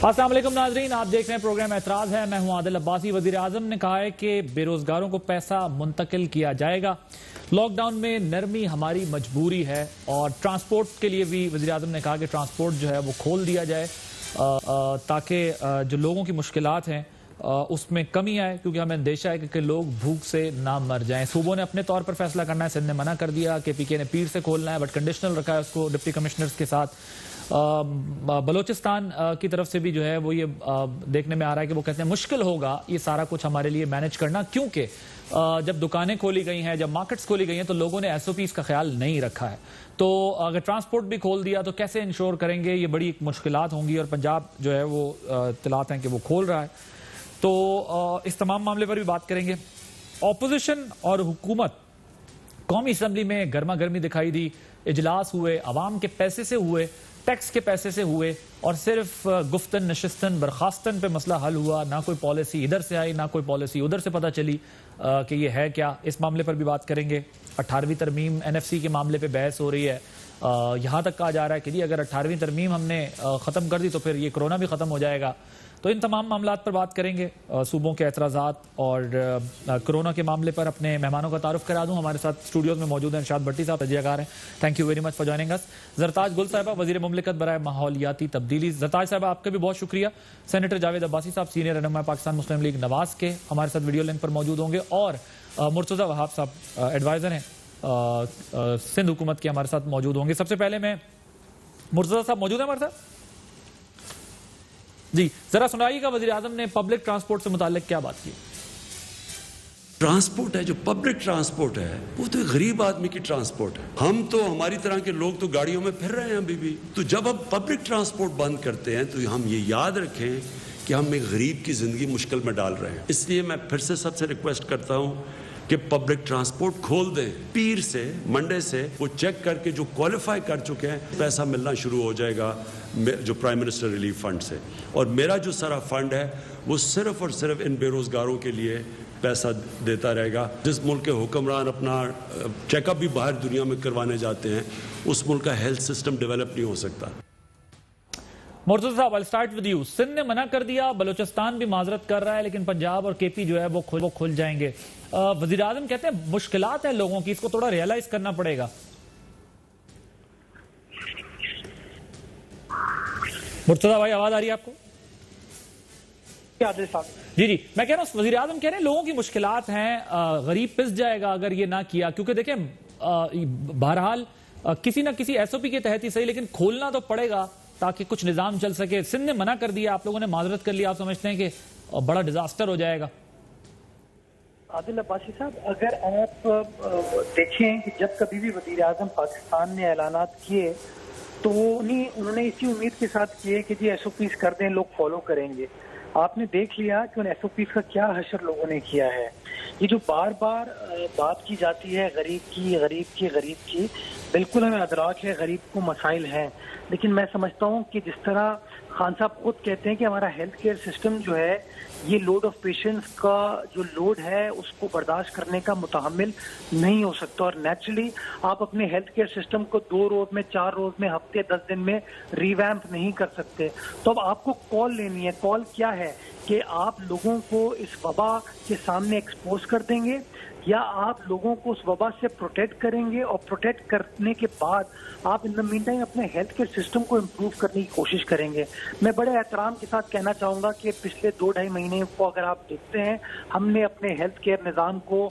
السلام علیکم ناظرین، آپ دیکھ رہے ہیں پروگرام اعتراض ہے۔ میں ہوں عادل عباسی۔ وزیر اعظم نے کہا ہے کہ بے روزگاروں کو پیسہ منتقل کیا جائے گا۔ لاک ڈاؤن میں نرمی ہماری مجبوری ہے، اور ٹرانسپورٹ کے لیے بھی وزیر اعظم نے کہا کہ ٹرانسپورٹ جو ہے وہ کھول دیا جائے تاکہ جو لوگوں کی مشکلات ہیں اس میں کمی آئے، کیونکہ ہمیں اندیشہ ہے کہ لوگ بھوک سے نہ مر جائیں۔ صوبوں نے اپنے طور پر فیصلہ کرنا ہے، سندھ نے منع کر دیا کہ پی کے نے پیر سے کھولنا ہے، بٹ کنڈیشنل رکھا ہے اس کو ڈپٹی کمشنرز کے ساتھ۔ بلوچستان کی طرف سے بھی جو ہے وہ یہ دیکھنے میں آ رہا ہے کہ وہ کہتے ہیں مشکل ہوگا یہ سارا کچھ ہمارے لیے مینج کرنا، کیونکہ جب دکانیں کھولی گئی ہیں، جب مارکٹس کھولی گئی ہیں تو لوگوں نے ایس او پیز کا خیال نہیں رکھا ہے۔ تو اگر ٹرانسپورٹ بھی کھول دیا تو کیسے انشور کریں گے، یہ بڑی مشکلات ہوں گی، اور پنجاب جو ہے وہ اطلاعات ہیں کہ وہ کھول رہا ہے۔ تو اس تمام معاملے پر بھی بات کریں گے۔ اپوزیشن اور حکومت قومی اسمبلی میں گرما گرمی دکھائی دی، اجلاس ہوئے، عوام کے پیسے سے ہوئے، ٹیکس کے پیسے سے ہوئے، اور صرف گفتن نشستن برخاستن پہ مسئلہ حل ہوا، نہ کوئی پالیسی ادھر سے آئی نہ کوئی پالیسی ادھر سے پتہ چلی کہ یہ ہے کیا۔ اس معاملے پر بھی بات کریں گے۔ 18ویں ترمیم این ایف سی کے معاملے پہ بحث ہو رہی ہے، یہاں تک کہا جا رہا ہے کہ جی اگر 18ویں ترمیم ہم نے ختم کر دی تو پھر یہ کرونا بھی ختم ہو جائے گا۔ تو ان تمام معاملات پر بات کریں گے، صوبوں کے اعتراضات اور کرونا کے معاملے پر۔ اپنے مہمانوں کا تعارف کرا دوں، ہمارے ساتھ اسٹوڈیوز میں موجود ہیں ارشاد بھٹی صاحب، تجزیہ کار ہیں، thank you very much for joining اس۔ زرتاج گل صاحبہ، وزیر مملکت برائے ماحولیاتی تبدیلی۔ زرتاج صاحبہ آپ کا بھی بہت شکریہ۔ سینیٹر جاوید عباسی صاحب، سینئر رہنما پاکستان مسلم لیگ نواز کے، ہمارے ساتھ ویڈیو لنک پر موجود ہوں گے، اور مرتضی وہاب صاحب ایڈوائزر ہیں سندھ حکومت کے، ہمارے ساتھ موجود ہوں گے۔ سب سے پہلے میں مرتضی صاحب موجود ہیں ہمارے ساتھ؟ جی ذرا سنائیے گا، وزیر اعظم نے پبلک ٹرانسپورٹ سے متعلق کیا بات کی؟ ٹرانسپورٹ ہے جو پبلک ٹرانسپورٹ ہے وہ تو ایک غریب آدمی کی ٹرانسپورٹ ہے۔ ہم تو ہماری طرح کے لوگ تو گاڑیوں میں پھر رہے ہیں ابھی بھی۔ تو جب ہم پبلک ٹرانسپورٹ بند کرتے ہیں تو ہم یہ یاد رکھیں کہ ہم ایک غریب کی زندگی مشکل میں ڈال رہے ہیں۔ اس لیے میں پھر سے سب سے ریکویسٹ کرتا ہوں کہ پبلک ٹرانسپورٹ کھول دیں۔ پیر سے منڈے سے وہ چیک کر کے جو کوالیفائی کر چکے ہیں پیسہ ملنا شروع ہو جائے گا جو پرائم منسٹر ریلیف فنڈ سے، اور میرا جو سارا فنڈ ہے وہ صرف اور صرف ان بے روزگاروں کے لیے پیسہ دیتا رہے گا۔ جس ملک کے حکمران اپنا چیک اپ بھی باہر دنیا میں کروانے جاتے ہیں، اس ملک کا ہیلتھ سسٹم ڈیولپ نہیں ہو سکتا۔ مرتضی صاحب، I'll start with you۔ Sindh نے منع کر دیا، بلوچستان بھی معذرت کر رہا ہے، لیکن پنجاب اور کے پی جو ہے وہ کھل جائیں گے۔ وزیر اعظم کہتے ہیں مشکلات ہیں لوگوں کی، اس کو تھوڑا ریئلائز کرنا پڑے گا۔ مرتضی بھائی آواز آ رہی ہے آپ کو؟ جی میں کہہ رہا ہوں، وزیر اعظم کہہ رہے ہیں لوگوں کی مشکلات ہیں، غریب پس جائے گا اگر یہ نہ کیا، کیونکہ دیکھیں بہرحال کسی نہ کسی ایس او پی کے تحت ہی صحیح، لیکن کھولنا تو پڑے گا تاکہ کچھ نظام چل سکے۔ سندھ نے منع کر دیا، آپ لوگوں نے معذرت کر لیا، آپ سمجھتے ہیں کہ بڑا ڈیزاسٹر ہو جائے گا؟ عادل عباسی صاحب، اگر آپ دیکھیں کہ جب کبھی بھی وزیر اعظم پاکستان نے اعلانات کیے تو انہوں نے اسی امید کے ساتھ کیے کہ جی ایس او پیز کر دیں، لوگ فالو کریں گے۔ آپ نے دیکھ لیا کہ ان ایس او پیز کا کیا حشر لوگوں نے کیا ہے۔ یہ جو بار بار بات کی جاتی ہے غریب کی، بالکل ہمیں ادراک ہے غریب کو مسائل ہیں، لیکن میں سمجھتا ہوں کہ جس طرح خان صاحب خود کہتے ہیں کہ ہمارا ہیلتھ کیئر سسٹم جو ہے یہ لوڈ آف پیشنٹس کا جو لوڈ ہے اس کو برداشت کرنے کا متحمل نہیں ہو سکتا، اور نیچرلی آپ اپنے ہیلتھ کیئر سسٹم کو 2 روز میں، 4 روز میں، ہفتے 10 دن میں ریویمپ نہیں کر سکتے۔ تو اب آپ کو کال لینی ہے۔ کال کیا ہے کہ آپ لوگوں کو اس وبا کے سامنے ایکسپوز کر دیں گے، یا آپ لوگوں کو اس وبا سے پروٹیکٹ کریں گے، اور پروٹیکٹ کرنے کے بعد آپ ان دا مین ٹائم اپنے ہیلتھ کیئر سسٹم کو امپروو کرنے کی کوشش کریں گے۔ میں بڑے احترام کے ساتھ کہنا چاہوں گا کہ پچھلے 2-2.5 مہینے کو اگر آپ دیکھتے ہیں، ہم نے اپنے ہیلتھ کیئر نظام کو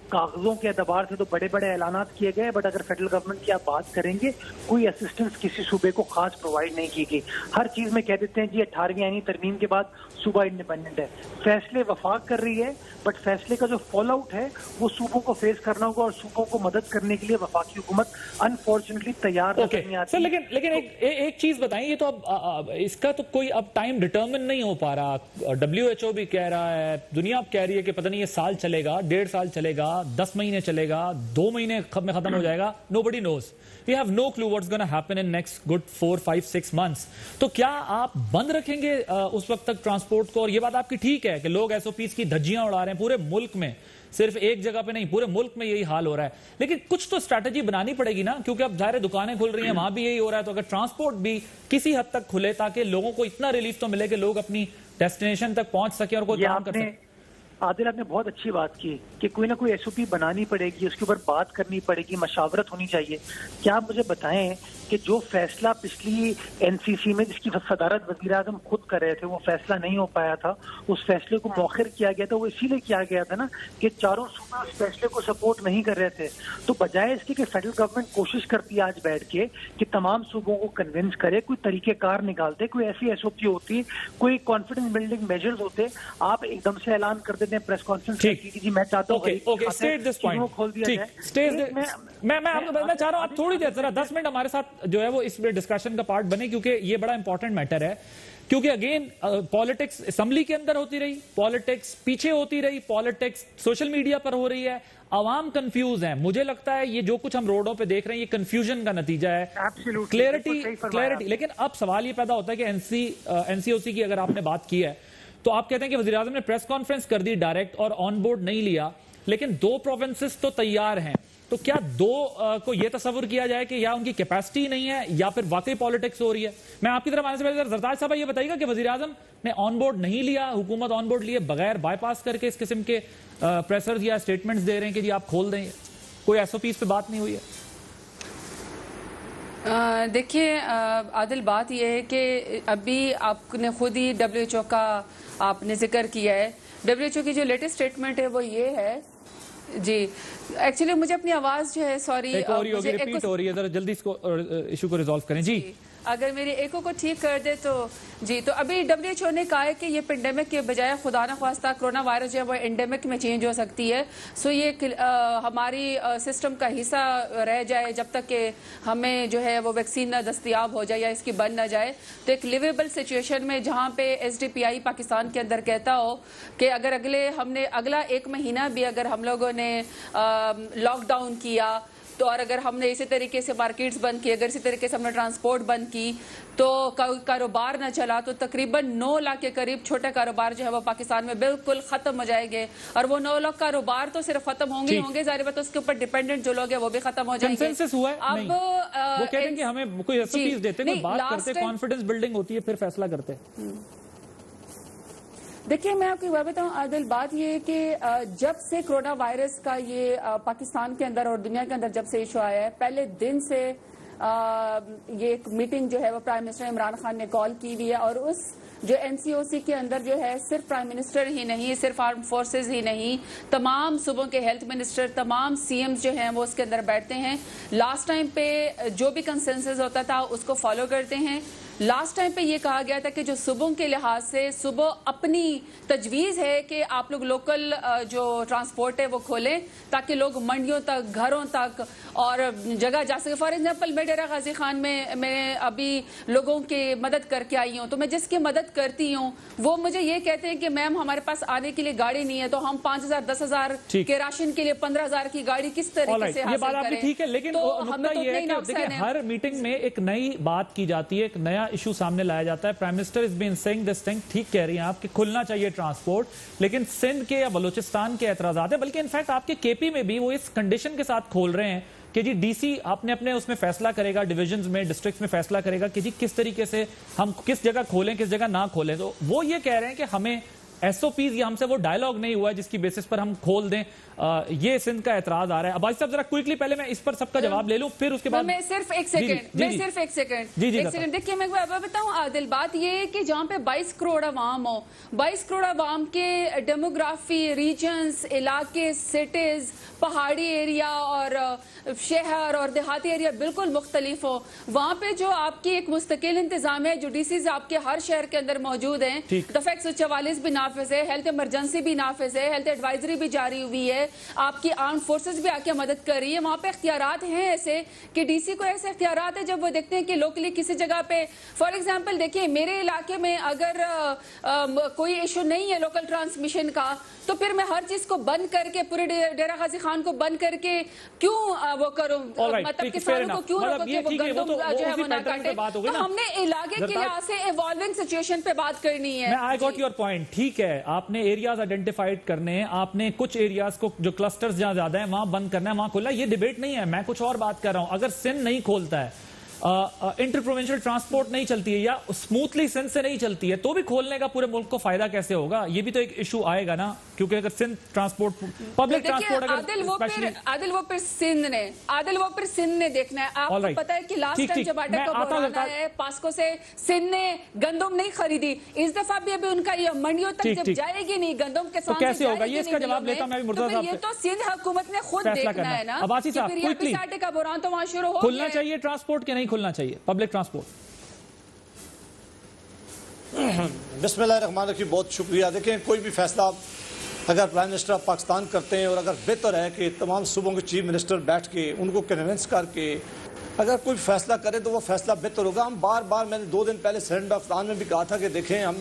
کاغذوں کے اعتبار سے تو بڑے بڑے اعلانات کیے گئے، بٹ اگر فیڈرل گورنمنٹ کی آپ بات کریں گے، کوئی اسسٹنس کسی صوبے کو خاص پرووائڈ نہیں کی گئی۔ ہر چیز میں کہہ دیتے ہیں جی 18ویں آئینی ترمیم کے بعد صوبہ انڈیپینڈنٹ ہے۔ فیصلے وفاق کر رہی ہے، بٹ فیصلے کا جو فال آؤٹ ہے وہ صوبوں کو فیس کرنا ہوگا، اور صوبوں کو مدد کرنے کے لیے وفاقی حکومت انفارچونیٹلی تیار نہیں آتی۔ لیکن ایک چیز بتائیں، یہ تو اب اس کا تو کوئی اب ٹائم ڈیٹرمن نہیں ہو پا رہا۔ WHO بھی کہہ رہا ہے، دنیا اب کہہ رہی ہے کہ پتہ نہیں یہ سال چلے گا، 1.5 سال چلے گا، 10 مہینے چلے گا، 2 مہینے میں ختم ہو جائے گا۔ Nobody knows. We have no clue what's going to happen in next good 4, 5, 6 months. تو کیا آپ بند رکھیں گے اس وقت تک ٹرانسپورٹ خود کو, اور یہ بات آپ کی ٹھیک ہے کہ لوگ ایس او پیز کی دھجیاں اڑا رہے ہیں پورے ملک میں, صرف ایک جگہ پہ نہیں, پورے ملک میں یہی حال ہو رہا ہے, لیکن کچھ تو اسٹریٹجی بنانی پڑے گی نا, کیونکہ اب ظاہر دکانیں کھل رہی ہیں, وہاں بھی یہی ہو رہا ہے, تو اگر ٹرانسپورٹ بھی کسی حد تک کھلے تاکہ لوگوں کو اتنا ریلیف تو ملے کہ لوگ اپنی ڈیسٹینیشن تک پہنچ سکیں اور کوئی کام کر سکیں. عادل آپ نے بہت اچھی بات کی کہ کوئی نہ کوئی ایس او پی بنانی پڑے گی, اس کے اوپر بات کرنی پڑے گی, مشاورت ہونی چاہیے. کیا آپ مجھے بتائیں کہ جو فیصلہ پچھلی این سی سی میں جس کی صدارت وزیر اعظم خود کر رہے تھے وہ فیصلہ نہیں ہو پایا تھا, اس فیصلے کو مؤخر کیا گیا تھا, وہ اسی لیے کیا گیا تھا نا کہ چاروں صوبے اس فیصلے کو سپورٹ نہیں کر رہے تھے. تو بجائے اس کے کہ فیڈرل گورنمنٹ کوشش کرتی ہے آج بیٹھ کے کہ تمام صوبوں کو کنونس کرے, کوئی طریقہ کار نکالتے, کوئی ایسی ایس او پی ہوتی, کوئی کانفیڈنس بلڈنگ میجرز ہوتے, آپ ایک دم سے اعلان کر دیتے ہیں پریس کانفرنس کی جی میں چاہتا ہوں کھول دیا جائے. میں چاہ رہا ہوں آپ تھوڑی دیر ذرا 10 منٹ ہمارے ساتھ جو ہے وہ اس ڈسکشن کا پارٹ بنے, کیونکہ یہ بڑا امپورٹنٹ میٹر ہے. کیونکہ اگین پالیٹکس اسمبلی کے اندر ہوتی رہی, پالیٹکس پیچھے ہوتی رہی, پالیٹکس سوشل میڈیا پر ہو رہی ہے, عوام کنفیوز ہیں. مجھے لگتا ہے یہ جو کچھ ہم روڈوں پہ دیکھ رہے ہیں یہ کنفیوژن کا نتیجہ ہے, کلیئرٹی. لیکن اب سوال یہ پیدا ہوتا ہے کہ این سی او سی کی اگر آپ نے بات کی ہے تو آپ کہتے ہیں کہ وزیر اعظم نے پریس کانفرنس کر دی ڈائریکٹ اور آن بورڈ نہیں لیا, لیکن 2 پروونسز تو تیار ہیں. تو کیا 2 کو یہ تصور کیا جائے کہ یا ان کی کیپیسٹی نہیں ہے یا پھر واقعی پالیٹکس ہو رہی ہے؟ میں آپ کی طرف آنے سے پہلے زرتاج صاحب یہ بتائیے گا کہ وزیر اعظم نے آن بورڈ نہیں لیا, حکومت آن بورڈ لیے بغیر بائی پاس کر کے اس قسم کے پریسرز یا اسٹیٹمنٹس دے رہے ہیں کہ جی آپ کھول دیں, کوئی ایس او پیز پہ بات نہیں ہوئی ہے؟ دیکھیے عادل, بات یہ ہے کہ ابھی آپ نے خود ہی ڈبلیو ایچ او کا آپ نے ذکر کیا ہے. ڈبلیو ایچ او کی جو لیٹسٹ اسٹیٹمنٹ ہے وہ یہ ہے, جی ایکچولی مجھے اپنی آواز جو ہے سوری ریپیٹ ہو رہی ہے, ذرا جلدی اس کو ایشو کو ریزالو کریں. جی اگر میری ایکو کو ٹھیک کر دے تو جی. تو ابھی ڈبلیو ایچ او نے کہا ہے کہ یہ پینڈیمک کے بجائے خدا نہ خواستہ کرونا وائرس جو ہے وہ اینڈیمک میں چینج ہو سکتی ہے. سو یہ ہماری سسٹم کا حصہ رہ جائے جب تک کہ ہمیں جو ہے وہ ویکسین نہ دستیاب ہو جائے یا اس کی بن نہ جائے. تو ایک لیویبل سچویشن میں جہاں پہ ایس ڈی پی آئی پاکستان کے اندر کہتا ہو کہ اگر اگلا 1 مہینہ بھی اگر ہم لوگوں نے لاک ڈاؤن کیا تو, اور اگر ہم نے اسی طریقے سے مارکیٹس بند کی, اگر اسی طریقے سے ہم نے ٹرانسپورٹ بند کی تو کاروبار نہ چلا, تو تقریباً 9 لاکھ کے قریب چھوٹے کاروبار جو ہے وہ پاکستان میں بالکل ختم ہو جائیں گے. اور وہ 9 لاکھ کاروبار تو صرف ختم ہوں گے ظاہر بات, اس کے اوپر ڈیپینڈنٹ جو لوگ ہیں وہ بھی ختم ہو جائیں گے. اب وہ کہتے ہیں کہ ہمیں کوئی ایس او پیز دیتے ہیں, بات کرتے, کانفیڈنس بلڈنگ ہوتی ہے, پھر فیصلہ کرتے. دیکھیے میں آپ کو یہ بتاؤں عادل, بات یہ ہے کہ جب سے کرونا وائرس کا یہ پاکستان کے اندر اور دنیا کے اندر جب سے ایشو آیا ہے, پہلے دن سے یہ ایک میٹنگ جو ہے وہ پرائم منسٹر عمران خان نے کال کی ہوئی ہے. اور اس جو این سی او سی کے اندر جو ہے صرف پرائم منسٹر ہی نہیں, صرف آرم فورسز ہی نہیں, تمام صوبوں کے ہیلتھ منسٹر, تمام سی ایمز جو ہیں وہ اس کے اندر بیٹھتے ہیں. لاسٹ ٹائم پہ جو بھی کنسنسس ہوتا تھا اس کو فالو کرتے ہیں. لاسٹ ٹائم پہ یہ کہا گیا تھا کہ جو صوبوں کے لحاظ سے صوبوں اپنی تجویز ہے کہ آپ لوگ لوکل جو ٹرانسپورٹ ہے وہ کھولیں تاکہ لوگ منڈیوں تک, گھروں تک اور جگہ جا سکے. فار ایگزامپل میں ڈیرہ غازی خان میں ابھی لوگوں کی مدد کر کے آئی ہوں, تو میں جس کی مدد کرتی ہوں وہ مجھے یہ کہتے ہیں کہ میم ہمارے پاس آنے کے لیے گاڑی نہیں ہے, تو ہم 5,000 10,000 کے راشن کے لیے 15,000 کی گاڑی کس طریقے سے حاصل کریں. ٹھیک ہے, لیکن یہ ہے کہ دیکھیں ہر میٹنگ میں ایک نئی بات کی جاتی ہے, ایک نیا ایشو سامنے لایا جاتا ہے. Prime minister is been seeing this thing, ٹھیک کہہ رہی ہیں آپ کہ کھلنا چاہیے ٹرانسپورٹ, لیکن سندھ کے یا بلوچستان کے اعتراضات ہیں, بلکہ انفیکٹ آپ کے کے پی میں بھی وہ اس کنڈیشن کے ساتھ کھول رہے ہیں کہ جی ڈی سی اپنے اس میں فیصلہ کرے گا, ڈویژنز میں, ڈسٹرکٹس میں فیصلہ کرے گا کہ جی کس طریقے سے ہم کس جگہ کھولیں, کس جگہ نہ کھولیں. تو وہ یہ کہہ رہے ہیں کہ ہمیں ایس او پیز یا ہم سے وہ ڈائیلاگ نہیں ہوا ہے جس کی بیسس پر ہم کھول دیں. یہ سندھ کا اعتراض آ رہا ہے. عباس صاحب ذرا کوئکلی پہلے میں اس پر سب کا جواب لے لوں, پھر اس کے بعد میں صرف ایک سیکنڈ دیکھیے میں بتاؤں عادل, بات یہ ہے کہ جہاں پہ 22 کروڑ عوام ہو, 22 کروڑ عوام کے ڈیموگرافی, ریجنز, علاقے, سٹیز, پہاڑی ایریا اور شہر اور دیہاتی ایریا بالکل مختلف ہو, وہاں پہ جو آپ کی ایک مستقل انتظام ہے, جو ڈی سیز آپ کے ہر شہر کے اندر موجود ہیں, دفعہ 144 بھی نافذ نافذ ہے, ہیلتھ ایمرجنسی بھی نافذ ہے, ہیلتھ ایڈوائزری بھی جاری ہوئی ہے, آپ کی آرم فورسز بھی آ کے مدد کر رہی ہے. وہاں پہ اختیارات ہیں ایسے کہ ڈی سی کو ایسے اختیارات ہیں جب وہ دیکھتے ہیں کہ لوکلی کسی جگہ پہ, فار ایگزامپل دیکھیں میرے علاقے میں اگر کوئی ایشو نہیں ہے لوکل ٹرانسمیشن کا, تو پھر میں ہر چیز کو بند کر کے, پورے ڈیرہ غازی خان کو بند کر کے کیوں وہ کروں, مطلب کسانوں کو کیوں روکو کہ وہ گندم جو ہے وہ نہ کاٹے. تو ہم نے علاقے کے لحاظ سے ایوالونگ سچویشن پہ بات کرنی ہے. آئی گاٹ یور پوائنٹ, ٹھیک ہے, آپ نے ایریاز آئیڈینٹیفائڈ کرنے ہیں, آپ نے کچھ ایریاز کو جو کلسٹرز جہاں زیادہ ہیں وہاں بند کرنا ہے, وہاں کھولا, یہ ڈیبیٹ نہیں ہے. میں کچھ اور بات کر رہا ہوں. اگر سندھ نہیں کھولتا ہے, انٹر پروونشل ٹرانسپورٹ نہیں چلتی ہے یا اسموتھلی سندھ سے نہیں چلتی ہے, تو بھی کھولنے کا پورے ملک کو فائدہ کیسے ہوگا؟ یہ بھی تو ایک ایشو آئے گا نا, کیونکہ اگر سندھ ٹرانسپورٹ پبلک ٹرانسپورٹ عادل وہ پھر سندھ نے دیکھنا ہے. آپ کو پتا ہے کہ لاسٹ ٹائم جب آٹا کا بحران آیا ہے, پاسکو سے سندھ نے گندم نہیں خریدی. اس دفعہ بھی ابھی ان کا یہ منڈیوں تک جب جائے گی نہیں گندم کے ساتھ, کیسے ہوگا؟ یہ اس کا جواب لیتا ہوں میں مرتضیٰ صاحب سے. یہ تو سندھ حکومت نے خود دیکھنا ہے نا. عباسی صاحب کوئکلی, آٹے کا بحران تو وہاں شروع ہو گیا. کھلنا چاہیے ٹرانسپورٹ کے نہیں کھلنا چاہیے پبلک ٹرانسپورٹ؟ بسم اللہ الرحمن الرحیم. بہت شکریہ. دیکھیں کوئی بھی فیصلہ اگر پرائم منسٹر آف پاکستان کرتے ہیں, اور اگر بہتر ہے کہ تمام صوبوں کے چیف منسٹر بیٹھ کے ان کو کنونس کر کے اگر کوئی فیصلہ کرے تو وہ فیصلہ بہتر ہوگا. ہم بار بار, میں نے 2 دن پہلے سینٹ افغان میں بھی کہا تھا کہ دیکھیں ہم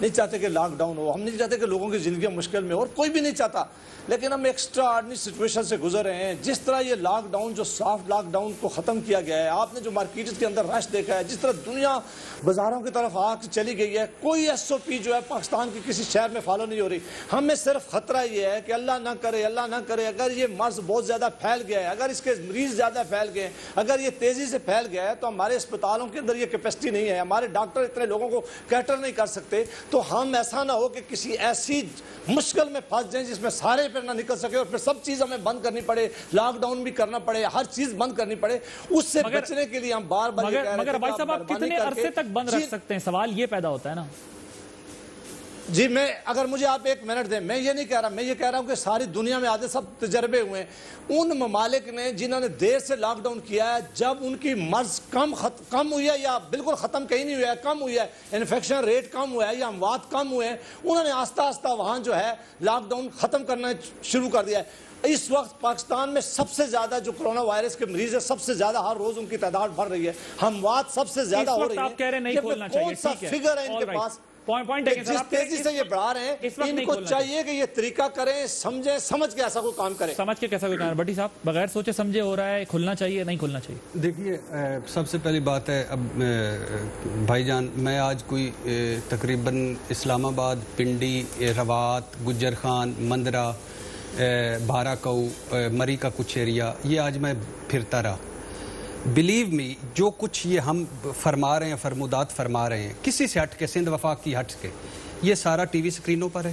نہیں چاہتے کہ لاک ڈاؤن ہو, ہم نہیں چاہتے کہ لوگوں کی زندگی مشکل میں, اور کوئی بھی نہیں چاہتا, لیکن ہم ایکسٹرا آرڈنری سچویشن سے گزر رہے ہیں. جس طرح یہ لاک ڈاؤن, جو سافٹ لاک ڈاؤن کو ختم کیا گیا ہے, آپ نے جو مارکیٹس کے اندر رش دیکھا ہے, جس طرح دنیا بازاروں کی طرف آ کے چلی گئی ہے, کوئی ایس او پی جو ہے پاکستان کے کسی شہر میں فالو نہیں ہو رہی. ہمیں صرف خطرہ یہ ہے کہ اللہ نہ کرے, اللہ نہ کرے, اگر یہ مرض بہت زیادہ پھیل گیا ہے, اگر اس کے مریض زیادہ پھیل گئے ہیں, اگر یہ تیزی سے پھیل گیا ہے, تو ہمارے اسپتالوں کے اندر یہ کیپیسٹی نہیں ہے, ہمارے ڈاکٹر اتنے لوگوں کو کیٹر نہیں کر سکتے. تو ہم ایسا نہ ہو کہ کسی ایسی مشکل میں پھنس جائیں جس میں سارے پھر نہ نکل سکے, اور پھر سب چیز ہمیں بند کرنی پڑے, لاک ڈاؤن بھی کرنا پڑے, ہر چیز بند کرنی پڑے. اس سے بچنے کے لیے ہم بار بار یہ کہہ رہے ہیں. مگر بھائی صاحب آپ کتنے عرصے تک بند رکھ سکتے ہیں؟ سوال یہ پیدا ہوتا ہے نا. جی میں, اگر مجھے آپ 1 منٹ دیں, میں یہ نہیں کہہ رہا, میں یہ کہہ رہا ہوں کہ ساری دنیا میں آدھے سب تجربے ہوئے ہیں. ان ممالک نے جنہوں نے دیر سے لاک ڈاؤن کیا ہے, جب ان کی مرض کم ہوئی ہے یا بالکل ختم کہیں نہیں ہوا ہے, کم ہوئی ہے, انفیکشن ریٹ کم ہوا ہے یا اموات کم ہوئے ہیں, انہوں نے آہستہ آہستہ وہاں جو ہے لاک ڈاؤن ختم کرنا شروع کر دیا ہے. اس وقت پاکستان میں سب سے زیادہ جو کرونا وائرس کے مریض ہیں, سب سے زیادہ ہر روز ان کی تعداد بڑھ رہی ہے, اموات سب سے زیادہ ہو رہی ہیں. آپ کہہ رہے ہیں نہیں کھولنا چاہیے, کون سا فگر ہے ان کے پاس؟ جس تیزی سے یہ بڑھا رہے ہیں, ان کو چاہیے کہ یہ طریقہ کریں, سمجھیں, سمجھ کے ایسا کوئی کام کریں. سمجھ کے کیسا کوئی کام؟ بٹی صاحب بغیر سوچے سمجھے ہو رہا ہے, کھلنا چاہیے نہیں کھلنا چاہیے؟ دیکھیے سب سے پہلی بات ہے, اب بھائی جان میں آج کوئی تقریباً اسلام آباد, پنڈی, روات, گجر خان, مندرہ, بھارا کو, مری کا کچھ ایریا, یہ آج میں پھرتا رہا. بلیو می, جو کچھ یہ ہم فرما رہے ہیں, فرمودات فرما رہے ہیں, کسی سے ہٹ کے, سندھ وفاق کی ہٹ کے, یہ سارا ٹی وی سکرینوں پر ہے,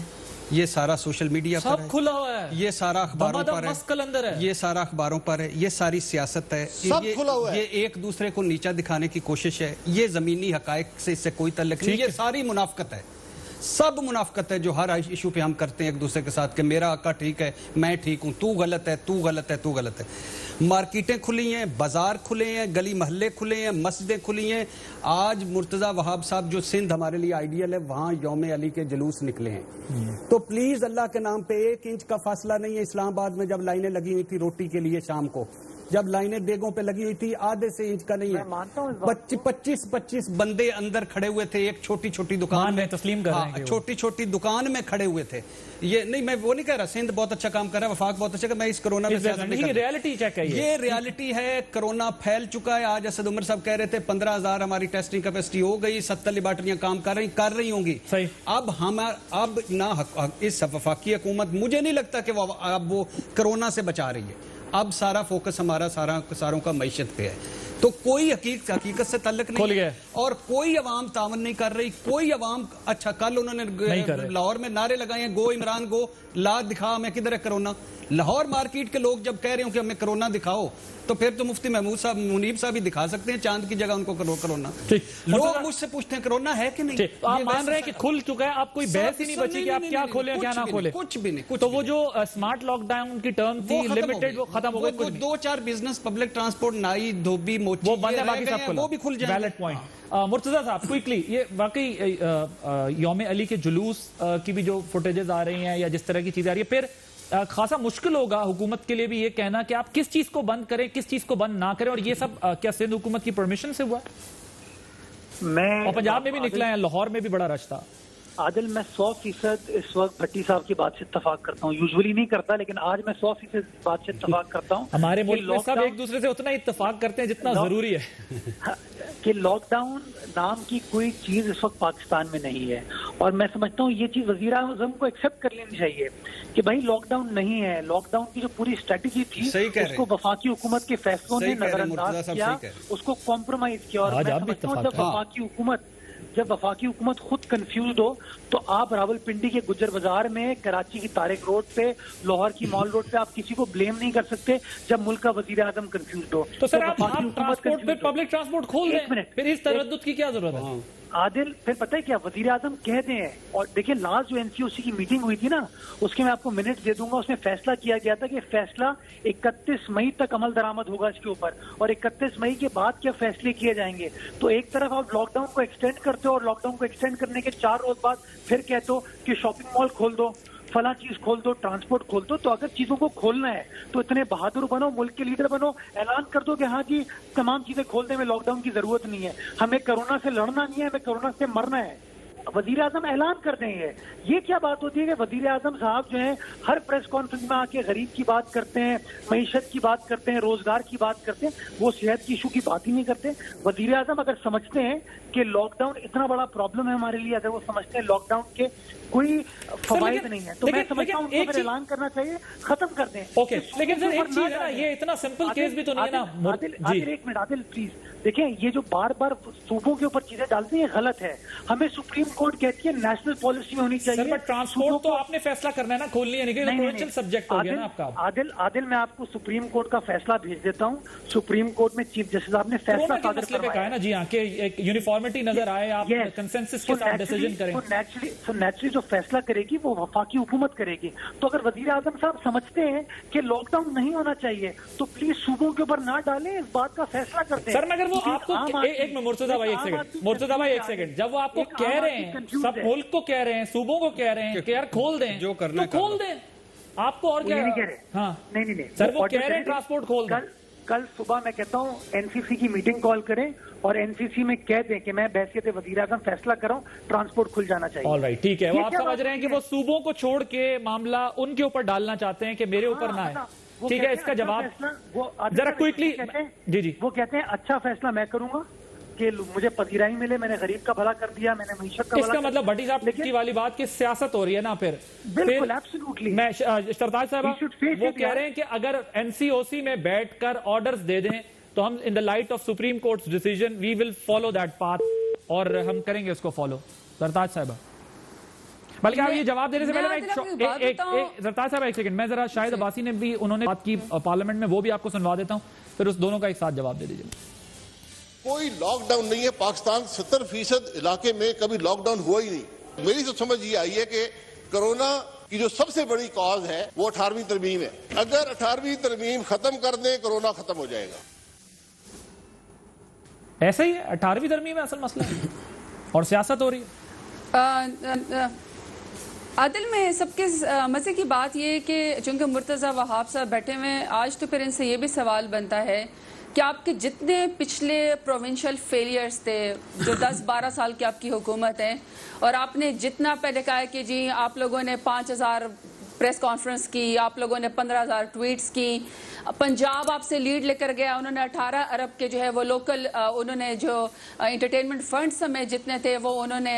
یہ سارا سوشل میڈیا پر ہے, سب کھلا ہوا ہے, یہ سارا اخباروں پر ہے, یہ سارا اخباروں پر ہے, یہ ساری سیاست ہے, یہ ایک دوسرے کو نیچا دکھانے کی کوشش ہے, یہ زمینی حقائق سے اس سے کوئی تعلق نہیں, یہ ساری منافقت ہے, سب منافقت ہے جو ہر ایشو پہ ہم کرتے ہیں ایک دوسرے کے ساتھ, کہ میرا آقا ٹھیک ہے, میں ٹھیک ہوں, تو غلط ہے, تو غلط ہے, تو غلط ہے. مارکیٹیں کھلی ہیں, بازار کھلے ہیں, گلی محلے کھلے ہیں, مسجدیں کھلی ہیں. آج مرتضیٰ وہاب صاحب جو سندھ ہمارے لیے آئیڈیل ہے, وہاں یوم علی کے جلوس نکلے ہیں. تو پلیز اللہ کے نام پہ 1 انچ کا فاصلہ نہیں ہے. اسلام آباد میں جب لائنیں لگی ہوئی تھی روٹی کے لیے شام کو, جب لائنیں دیگوں پہ لگی ہوئی تھی, آدھے سے انچ کا نہیں ہے, 25 بندے اندر کھڑے ہوئے تھے, ایک چھوٹی چھوٹی دکان میں, تسلیم کر رہے ہیں, چھوٹی چھوٹی دکان میں کھڑے ہوئے تھے. یہ نہیں, میں وہ نہیں کہہ رہا سندھ بہت اچھا کام کر رہا ہے, وفاق بہت اچھا, میں اس کرونا میں ریالٹی چیک ہے, یہ ریالٹی ہے. کرونا پھیل چکا ہے. آج اسد عمر صاحب کہہ رہے تھے 15,000 ہماری ٹیسٹنگ کیپیسٹی ہو گئی, 70 لیبارٹریاں کام کر رہی ہوں گی. اب اب نہ اس وفاقی حکومت, مجھے نہیں لگتا کہ اب وہ کرونا سے بچا رہی ہے. اب سارا فوکس ہمارا ساروں کا معیشت پہ ہے. تو کوئی حقیقت سے تعلق نہیں ہے, اور کوئی عوام تعاون نہیں کر رہی, کوئی عوام. اچھا کل انہوں نے لاہور میں نعرے لگائے ہیں, گو عمران گو, لا دکھا ہمیں کدھر ہے کرونا. لاہور مارکیٹ کے لوگ جب کہہ رہے ہوں کہ ہمیں کرونا دکھاؤ تو پھر تو مفتی محمود صاحب منیب صاحب ہی دکھا سکتے ہیں چاند کی جگہ ان کو کرونا. لوگ مجھ سے پوچھتے ہیں کرونا ہے کہ نہیں. آپ مان رہے ہیں کہ کھل چکا ہے, آپ کوئی بحث ہی نہیں بچی کہ آپ کیا کھولیں کیا نہ کھولیں. کچھ بھی نہیں. تو وہ جو اسمارٹ لاک ڈاؤن کی ٹرم تھی لمیٹڈ وہ ختم ہو گئی. 2-4 بزنس پبلک ٹرانسپورٹ نائی دھوبی موچی وہ بند ہے, باقی سب وہ بھی کھل جائیں. Valid point. مرتضیٰ صاحب کوئکلی, یہ واقعی یوم علی کے جلوس کی بھی جو فوٹیجز آ رہی ہیں یا جس طرح کی چیزیں آ رہی ہیں, پھر خاصا مشکل ہوگا حکومت کے لیے بھی یہ کہنا کہ آپ کس چیز کو بند کریں کس چیز کو بند نہ کریں, اور یہ سب کیا سندھ حکومت کی پرمیشن سے ہوا ہے؟ اور پنجاب میں بھی نکلا ہے, لاہور میں بھی بڑا رش تھا. عادل میں 100% اس وقت بھٹی صاحب کی بات سے اتفاق کرتا ہوں. یوزولی نہیں کرتا لیکن آج میں 100% بات سے اتفاق کرتا ہوں. ہمارے ملک میں سب ایک دوسرے سے اتنا اتفاق کرتے ہیں جتنا ضروری ہے کہ لاک ڈاؤن نام کی کوئی چیز اس وقت پاکستان میں نہیں ہے, اور میں سمجھتا ہوں یہ چیز وزیر اعظم کو ایکسیپٹ کر لینی چاہیے کہ بھائی لاک ڈاؤن نہیں ہے. لاک ڈاؤن کی جو پوری اسٹریٹجی تھی اس کو وفاقی حکومت کے فیصلوں نے نظر انداز کیا, اس کو کمپرومائز کیا. اور میں سمجھتا ہوں جب وفاقی حکومت خود کنفیوزڈ ہو تو آپ راول پنڈی کے گجر بازار میں, کراچی کی طارق روڈ پہ, لاہور کی مال روڈ پہ آپ کسی کو بلیم نہیں کر سکتے جب ملک کا وزیر اعظم کنفیوزڈ ہو. تو سر آپ ٹرانسپورٹ پہ پبلک ٹرانسپورٹ کھول دیں, پھر اس تردد کی کیا ضرورت ہے؟ عادل پھر پتہ ہے کیا وزیر اعظم کہتے ہیں, اور دیکھیں لاسٹ جو NCOC کی میٹنگ ہوئی تھی نا اس کے میں آپ کو منٹ دے دوں گا, اس میں فیصلہ کیا گیا تھا کہ فیصلہ 31 مئی تک عمل درآمد ہوگا اس کے اوپر, اور 31 مئی کے بعد کیا فیصلے کیے جائیں گے. تو ایک طرف آپ لاک ڈاؤن کو ایکسٹینڈ کرتے ہو اور لاک ڈاؤن کو ایکسٹینڈ کرنے کے 4 روز بعد پھر کہتے ہو کہ شاپنگ مال کھول دو, فلاں چیز کھول دو, ٹرانسپورٹ کھول دو. تو اگر چیزوں کو کھولنا ہے تو اتنے بہادر بنو, ملک کے لیڈر بنو, اعلان کر دو کہ ہاں جی تمام چیزیں کھول دیں, میں لاک ڈاؤن کی ضرورت نہیں ہے, ہمیں کرونا سے لڑنا نہیں ہے, ہمیں کرونا سے مرنا ہے. وزیر اعظم اعلان کر دیں گے. یہ کیا بات ہوتی ہے کہ وزیر اعظم صاحب جو ہیں ہر پریس کانفرنس میں آ کے غریب کی بات کرتے ہیں, معیشت کی بات کرتے ہیں, روزگار کی بات کرتے ہیں, وہ صحت کی ایشو کی بات ہی نہیں کرتے. وزیر اعظم اگر سمجھتے ہیں کہ لاک ڈاؤن اتنا بڑا پرابلم ہے ہمارے لیے, اگر وہ سمجھتے ہیں لاک ڈاؤن کے کوئی فوائد نہیں ہے, تو میں سمجھتا ہوں ان کو پھر اعلان کرنا چاہیے, ختم کر دیں. اوکے, لیکن سر ایک چیز ہے نا, یہ اتنا سمپل کیس بھی تو نہیں ہے نا. عادل ایک منٹ, عادل پلیز دیکھیں, یہ جو بار بار صوبوں کے اوپر چیزیں ڈالتے ہیں یہ غلط ہے. ہمیں سپریم کورٹ کہتی ہے نیشنل پالیسی ہونی چاہیے. سر ٹرانسپورٹ تو آپ نے فیصلہ کرنا ہے نا, کھولنی ہے نہیں, پروونشل سبجیکٹ ہو گیا نا آپ کا. عادل میں آپ کو سپریم کورٹ کا فیصلہ بھیج دیتا ہوں. سپریم کورٹ میں چیف جسٹس صاحب نے فیصلہ صادر کروایا ہے نا جی ہاں, کہ ایک یونیفارمٹی نظر آئے, آپ کنسنسس کے ساتھ ڈیسیژن کریں. تو نیچرلی جو فیصلہ کرے گی وہ وفاقی حکومت کرے گی. تو اگر وزیر اعظم صاحب سمجھتے ہیں کہ لاک ڈاؤن نہیں ہونا چاہیے تو پلیز صوبوں کے اوپر نہ ڈالیں, اس بات کا فیصلہ کرتے ہیں. سر مگر وہ آپ کو ایک میں مرتضیٰ بھائی ایک سیکنڈ, جب وہ آپ کو کہہ رہے ہیں, سب ملک کو کہہ رہے ہیں, صوبوں کو کہہ رہے ہیں کہ یار کھول دیں, جو کرنا کھول دیں, آپ کو اور کیا نہیں کہہ رہے. ہاں نہیں سر وہ کہہ رہے ہیں ٹرانسپورٹ کھول دیں. کل صبح میں کہتا ہوں NCC کی میٹنگ کال کریں اور NCC میں کہہ دیں کہ میں بحیثیت وزیر اعظم فیصلہ کراؤں, ٹرانسپورٹ کھل جانا چاہیے. آل رائٹ, ٹھیک ہے. وہ آپ سمجھ رہے ہیں کہ وہ صوبوں کو چھوڑ کے معاملہ ان کے اوپر ڈالنا چاہتے ہیں کہ میرے اوپر نہ آئے. ٹھیک ہے, اس کا جواب ذرا کوئکلی. جی وہ کہتے ہیں اچھا فیصلہ میں کروں گا کہ مجھے پذیرائی ملے, میں نے غریب کا بھلا کر دیا, میں نے معیشت کا بھلا. اس کا مطلب بھٹی صاحب کی والی بات کی سیاست ہو رہی ہے نا. پھر بالکل ایبسلیوٹلی میں سرتاج صاحب وہ کہہ رہے ہیں کہ اگر NCOC میں بیٹھ کر آرڈرز دے دیں تو ہم in the light of supreme court's decision we will follow that path, اور ہم کریں گے اس کو فالو. سرتاج صاحبہ, بلکہ آپ یہ جواب دینے سے پہلے سرتاج صاحب ایک سیکنڈ, میں ذرا شاہد عباسی نے بھی انہوں نے بات کی پارلیمنٹ میں, وہ بھی آپ کو سنوا دیتا ہوں, پھر اس دونوں کا ایک ساتھ جواب دے دیجیے. کوئی لاک ڈاؤن نہیں ہے پاکستان, 70% علاقے میں کبھی لاک ڈاؤن ہوا ہی نہیں. میری تو سمجھ یہ آئی ہے کہ کرونا کی جو سب سے بڑی کاز ہے وہ 18ویں ترمیم ہے. اگر 18ویں ترمیم ختم کر دیں کرونا ختم ہو جائے گا. ایسا ہی ہے, 18ویں ترمیم میں اصل مسئلہ ہے اور سیاست ہو رہی ہے. عادل میں سب کے مزے کی بات یہ ہے کہ چونکہ مرتضیٰ وہاب صاحب بیٹھے ہوئے آج, تو پھر ان سے یہ بھی سوال بنتا ہے کہ آپ کے جتنے پچھلے پروونشل فیلیئرز تھے, جو 10-12 سال کی آپ کی حکومت ہے, اور آپ نے جتنا پہلے کہا کہ جی آپ لوگوں نے 5000 پریس کانفرنس کی, آپ لوگوں نے 15,000 ٹویٹس کی, پنجاب آپ سے لیڈ لے کر گیا, انہوں نے 18 ارب کے جو ہے وہ لوکل انہوں نے جو انٹرٹینمنٹ فنڈز میں جتنے تھے وہ انہوں نے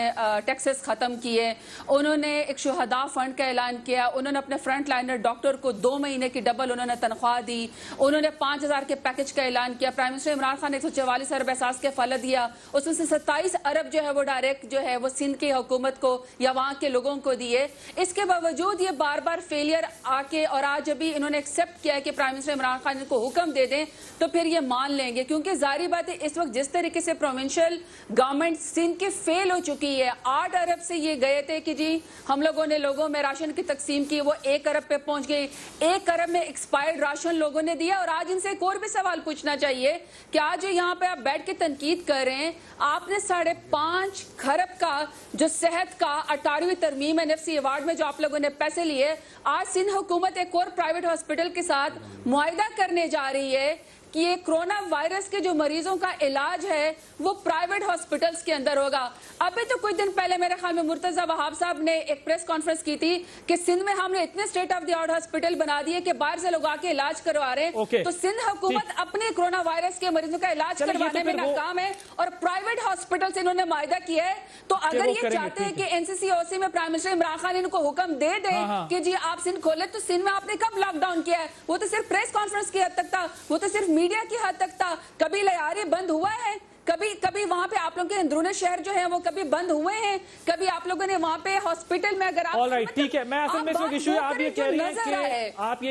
ٹیکسز ختم کیے, انہوں نے ایک شہداء فنڈ کا اعلان کیا, انہوں نے اپنے فرنٹ لائنر ڈاکٹر کو 2 مہینے کی ڈبل انہوں نے تنخواہ دی, انہوں نے 5,000 کے پیکج کا اعلان کیا, پرائم منسٹر عمران خان نے 144 ارب احساس کے فل دیا, اس میں سے 27 ارب جو ہے وہ ڈائریکٹ جو ہے وہ سندھ کی حکومت کو یا وہاں کے لوگوں کو دیے. اس کے باوجود یہ بار بار بار فیلئر آ کے اور آج ابھی انہوں نے ایکسیپٹ کیا ہے کہ پرائم منسٹر عمران خان کو حکم دے دیں تو پھر یہ مان لیں گے، کیونکہ ظاہری بات ہے اس وقت جس طریقے سے پروونشل گورنمنٹ سندھ کی فیل ہو چکی ہے. 8 ارب سے یہ گئے تھے کہ جی ہم لوگوں نے لوگوں میں راشن کی تقسیم کی، وہ 1 ارب پہ پہنچ گئی. 1 ارب میں ایکسپائرڈ راشن لوگوں نے دیا. اور آج ان سے ایک اور بھی سوال پوچھنا چاہیے کہ آج یہاں پہ آپ بیٹھ کے تنقید کر رہے ہیں، آپ نے 5.5 کھرب کا جو صحت کا 18ویں ترمیم NFC ایوارڈ میں جو آپ لوگوں نے پیسے لیے، آج سندھ حکومت ایک اور پرائیویٹ ہاسپٹل کے ساتھ معاہدہ کرنے جا رہی ہے کہ یہ کرونا وائرس کے جو مریضوں کا علاج ہے وہ پرائیویٹ ہاسپٹلز کے اندر ہوگا. ابھی تو کچھ دن پہلے میرے خیال میں مرتضی وہاب صاحب نے ایک پریس کانفرنس کی تھی کہ سندھ میں ہم نے اتنے state of the art hospital بنا دیے کہ باہر سے لوگ آ کے علاج کروا رہے ہیں. تو سندھ حکومت اپنے کرونا وائرس کے مریضوں کا علاج کروانے میں ناکام ہے اور پرائیویٹ ہاسپٹل سے انہوں نے معاہدہ کیا ہے. تو اگر یہ چاہتے ہیں کہ NCCOC میں پرائم منسٹر عمران خان ان کو حکم دے دیں کہ جی آپ سندھ کھولے، تو سندھ میں آپ نے کب لاک ڈاؤن کیا ہے؟ وہ تو صرف پریس کانفرنس کی حد تک تھا، وہ تو صرف میڈیا کی حد تک تھا. کبھی لیاری بند ہوا ہے؟ کبھی وہاں پہ آپ لوگوں کے اندرون شہر جو ہیں وہ کبھی بند ہوئے ہیں؟ کبھی آپ لوگوں نے وہاں پہ ہاسپٹل میں اگر آپ ٹھیک ہے، میں اصل میں اس وقت ایشو آپ یہ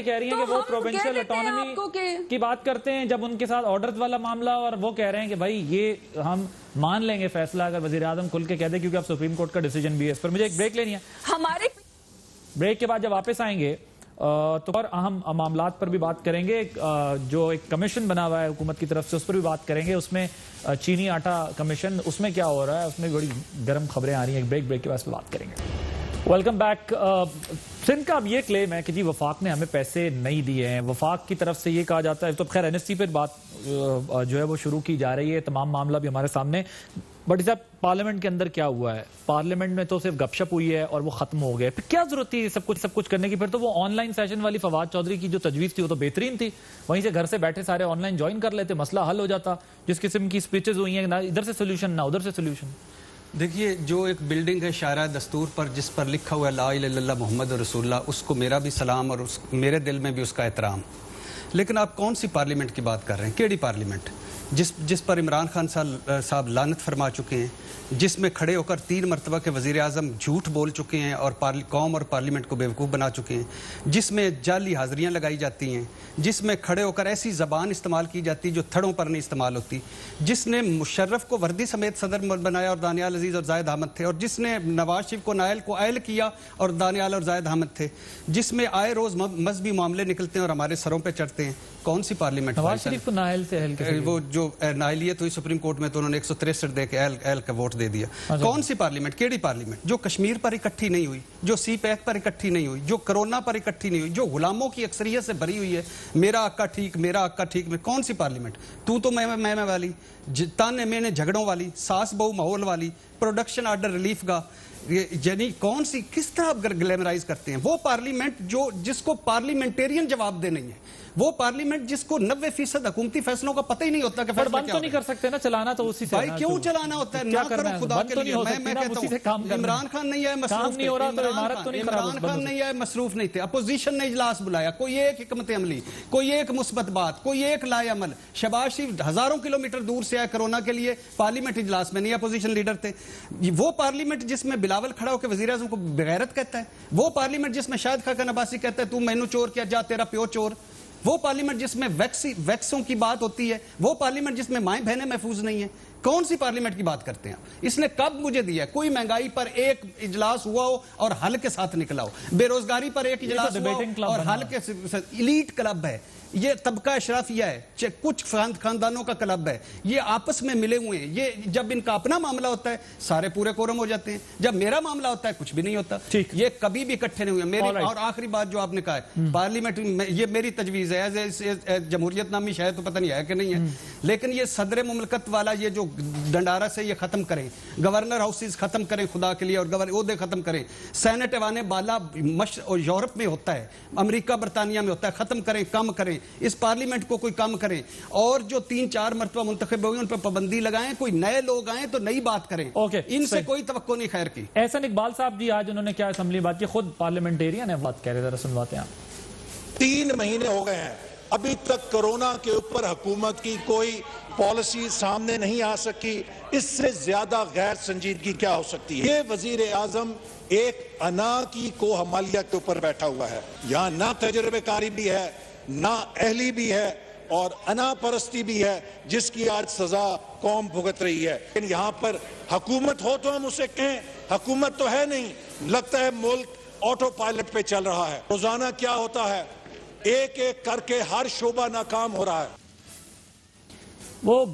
کہہ رہی ہیں کہ وہ پروونشل اٹانومی کی بات کرتے ہیں جب ان کے ساتھ آرڈرز والا معاملہ، اور وہ کہہ رہے ہیں کہ بھائی یہ ہم مان لیں گے فیصلہ اگر وزیر اعظم کھل کے کہہ دے، کیونکہ اب سپریم کورٹ کا ڈیسیجن بھی ہے اس پر. مجھے ایک بریک لینی ہے. ہمارے بریک کے بعد جب واپس آئیں گے تو اور اہم معاملات پر بھی بات کریں گے. جو ایک کمیشن بنا ہوا ہے حکومت کی طرف سے اس پر بھی بات کریں گے. اس میں چینی آٹا کمیشن، اس میں کیا ہو رہا ہے، اس میں بڑی گرم خبریں آ رہی ہیں. ایک بریک کے بعد بات کریں گے. Welcome back. سندھ کا اب یہ کلیم ہے کہ جی وفاق نے ہمیں پیسے نہیں دیے ہیں. وفاق کی طرف سے یہ کہا جاتا ہے، تو خیر NSC پہ بات جو ہے وہ شروع کی جا رہی ہے. تمام معاملہ بھی ہمارے سامنے. بٹ صاحب پارلیمنٹ کے اندر کیا ہوا ہے؟ پارلیمنٹ میں تو صرف گپ شپ ہوئی ہے اور وہ ختم ہو گئے. پھر کیا ضرورت تھی سب کچھ کرنے کی؟ پھر تو وہ آن لائن سیشن والی فواد چودھری کی جو تجویز تھی وہ تو بہترین تھی. وہیں سے گھر سے بیٹھے سارے آن لائن جوائن کر لیتے، مسئلہ حل ہو جاتا. جس قسم کی سپیچز ہوئی ہیں، نہ ادھر سے سولوشن نہ ادھر سے سولوشن. دیکھیے، جو ایک بلڈنگ ہے شاہراہ دستور پر جس پر لکھا ہوا ہے لا الہ الا اللہ محمد رسول اللہ، اس کو میرا بھی سلام اور میرے دل میں بھی اس کا احترام. لیکن آپ کون سی پارلیمنٹ کی بات کر رہے ہیں؟ کیڑی پارلیمنٹ جس پر عمران خان صاحب لعنت فرما چکے ہیں، جس میں کھڑے ہو کر 3 مرتبہ کے وزیر اعظم جھوٹ بول چکے ہیں اور قوم اور پارلیمنٹ کو بیوقوف بنا چکے ہیں، جس میں جعلی حاضریاں لگائی جاتی ہیں، جس میں کھڑے ہو کر ایسی زبان استعمال کی جاتی جو تھڑوں پر نہیں استعمال ہوتی، جس نے مشرف کو وردی سمیت صدر بنایا اور دانیال عزیز اور زاہد احمد تھے، اور جس نے نواز شریف کو نائل کو اہل کیا اور دانیال اور زاہد احمد تھے، جس میں آئے روز مذہبی معاملے نکلتے ہیں اور ہمارے سروں پہ چڑھتے ہیں. کون سی پارلیمنٹ؟ نواز شریف کو نائل سے اہل، وہ جو نائلیت ہوئی سپریم کورٹ میں تو انہوں نے 163 دے کے اہل کا ووٹ دے دیا. کون سی پارلیمنٹ؟ کیڑی پارلیمنٹ؟ جو کشمیر پر اکٹھی نہیں ہوئی، جو سی پیک پر اکٹھی نہیں ہوئی، جو کرونا پر اکٹھی نہیں ہوئی، جو غلاموں کی اکثریت سے بھری ہوئی ہے. میرا آقا ٹھیک، میرا آقا ٹھیک میں کون سی پارلیمنٹ؟ تو میں والی، تانے میں نے جھگڑوں والی، ساس بہو ماحول والی، پروڈکشن آرڈر ریلیف کا، یعنی کون سی کس طرح گلیمرائز کرتے ہیں؟ وہ پارلیمنٹ جس کو پارلیمنٹیرین جواب دے نہیں ہے، وہ پارلیمنٹ جس کو 90% حکومتی فیصلوں کا پتہ ہی نہیں ہوتا کہ فیصلہ بند تو نہیں کر سکتے نا، چلانا تو اسی سے. بھائی کیوں چلانا ہوتا ہے؟ نہ کرو خدا کے لیے. میں کہتا ہوں عمران خان نہیں آئے مصروف تھے، عمران خان نہیں آئے مصروف نہیں تھے، اپوزیشن نے اجلاس بلایا، کوئی ایک حکمت عملی، کوئی ایک مثبت بات، کوئی ایک لائے عمل. شہباز شریف ہزاروں کلومیٹر دور سے آئے کرونا کے لیے، پارلیمنٹ اجلاس میں نہیں اپوزیشن لیڈر تھے. وہ پارلیمنٹ جس میں بلاول کھڑا ہو کے وزیر اعظم کو بغیرت کہتا ہے، وہ پارلیمنٹ جس میں شاہد خاقان عباسی کہتا ہے تو مینو چور کیا جا تیرا پیو چور، وہ پارلیمنٹ جس میں ویکسوں کی بات ہوتی ہے، وہ پارلیمنٹ جس میں مائیں بہنیں محفوظ نہیں ہیں. کون سی پارلیمنٹ کی بات کرتے ہیں؟ اس نے کب مجھے دیا؟ کوئی مہنگائی پر ایک اجلاس ہوا ہو اور حل کے ساتھ نکلا ہو، بے روزگاری پر ایک اجلاس ہوا ہو اور حل کے. ایلیٹ کلب ہے یہ، طبقہ اشرافیہ ہے، کچھ خاندانوں کا کلب ہے، یہ آپس میں ملے ہوئے ہیں. یہ جب ان کا اپنا معاملہ ہوتا ہے سارے پورے کورم ہو جاتے ہیں، جب میرا معاملہ ہوتا ہے کچھ بھی نہیں ہوتا. یہ کبھی بھی اکٹھے نہیں ہوئے. میری اور آخری بات جو آپ نے کہا ہے پارلیمنٹ، یہ میری تجویز ہے، جمہوریت نامی شاید تو پتہ نہیں ہے کہ نہیں ہے، لیکن یہ صدر مملکت والا یہ جو ڈنڈارا سے یہ ختم کریں، گورنر ہاؤسز ختم کریں خدا کے لیے، اور عہدے ختم کریں. سینٹ ایوانے بالا یورپ میں ہوتا ہے، امریکہ برطانیہ میں ہوتا ہے، ختم کریں، کم کریں. اس پارلیمنٹ کو کوئی کم کریں، اور جو 3-4 مرتبہ منتخب ہوئے ان پر پابندی لگائیں. کوئی نئے لوگ آئیں تو نئی بات کریں. ان سے کوئی توقع نہیں خیر کی. احسن اقبال صاحب جی آج انہوں نے کیا اسمبلی بات کی، خود پارلیمنٹیرین ہے، بات کہہ رہے ذرا سنواتے ہیں. 3 مہینے ہو گئے ہیں ابھی تک کرونا کے اوپر حکومت کی کوئی پالیسی سامنے نہیں آ سکی. اس سے زیادہ غیر سنجیدگی کیا ہو سکتی ہے؟ یہ وزیر اعظم ایک انا کی کو حمالیہ کے اوپر بیٹھا ہوا ہے. یہاں نہ تجربے کاری بھی ہے، نہ اہلی بھی ہے، اور انا پرستی بھی ہے، جس کی آج سزا قوم بھگت رہی ہے. لیکن یہاں پر حکومت ہو تو ہم اسے کہیں، حکومت تو ہے نہیں. لگتا ہے ملک آٹو پائلٹ پہ چل رہا ہے. روزانہ کیا ہوتا ہے؟ ایک ایک کر کے ہر شعبہ ناکام ہو رہا ہے. وہ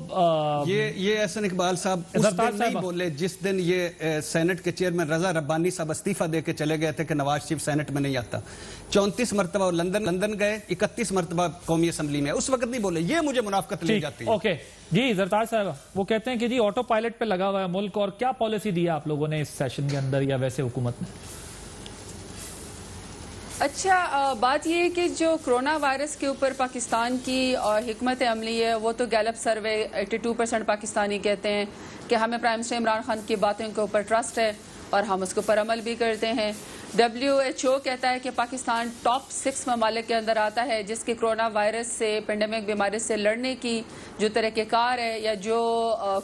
یہ احسن اقبال صاحب اس دن نہیں بولے جس دن یہ سینٹ کے چیئرمین رضا ربانی صاحب استعفیٰ دے کے چلے گئے تھے کہ نواز شریف سینٹ میں نہیں آتا. 34 مرتبہ لندن گئے، 31 مرتبہ قومی اسمبلی میں. اس وقت نہیں بولے. یہ مجھے منافقت لے جاتی ہے. اوکے جی زرتاج صاحب، وہ کہتے ہیں کہ جی آٹو پائلٹ پہ لگا ہوا ہے ملک، اور کیا پالیسی دیا آپ لوگوں نے اس سیشن کے اندر یا ویسے حکومت نے؟ اچھا، بات یہ ہے کہ جو کرونا وائرس کے اوپر پاکستان کی حکمت عملی ہے، وہ تو گیلپ سروے 82% پاکستانی کہتے ہیں کہ ہمیں پرائم منسٹر عمران خان کی باتوں کے اوپر ٹرسٹ ہے اور ہم اس کے اوپر عمل بھی کرتے ہیں. WHO کہتا ہے کہ پاکستان ٹاپ 6 ممالک کے اندر آتا ہے جس کی کرونا وائرس سے، پینڈیمک بیماری سے لڑنے کی جو طریقہ کار ہے یا جو